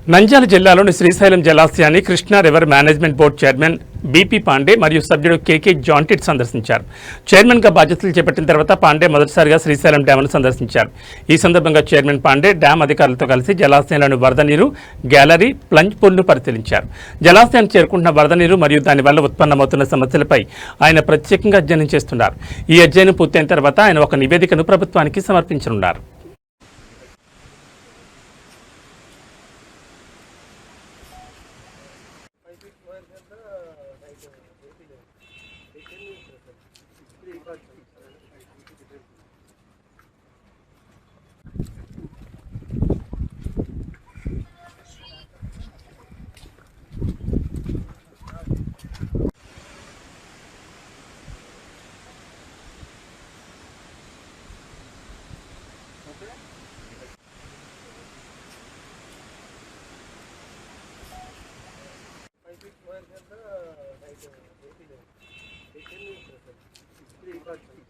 నంద్యాల జిల్లాలోని శ్రీశైలం జలాశయాన్ని Krishna river management board chairman BP Pandey మరియు సభ్యుడు కేకే జాంటిట్ సందర్శించారు. చైర్మన్గా బాధ్యతలు చేపట్టిన తర్వాత పాండే మొదటిసారిగా శ్రీశైలం డ్యాంను సందర్శించారు. ఈ సందర్భంగా చైర్మన్ పాండే డ్యాం అధికారులతో కలిసి జలాశయంలోని వరద నీరు, గ్యాలరీ, ప్లంజ్ పూల్ను పరిశీలించారు. జలాశయాన్ని చేరుకుంటున్న వరద నీరు మరియు దానివల్ల ఉత్పన్నమవుతున్న సమస్యలపై ఆయన ప్రత్యేకంగా అధ్యయనం చేస్తున్నారు. ఈ అధ్యయనం పూర్తయిన తర్వాత ఆయన ఒక నివేదికను ప్రభుత్వానికి సమర్పించనున్నారు. Right.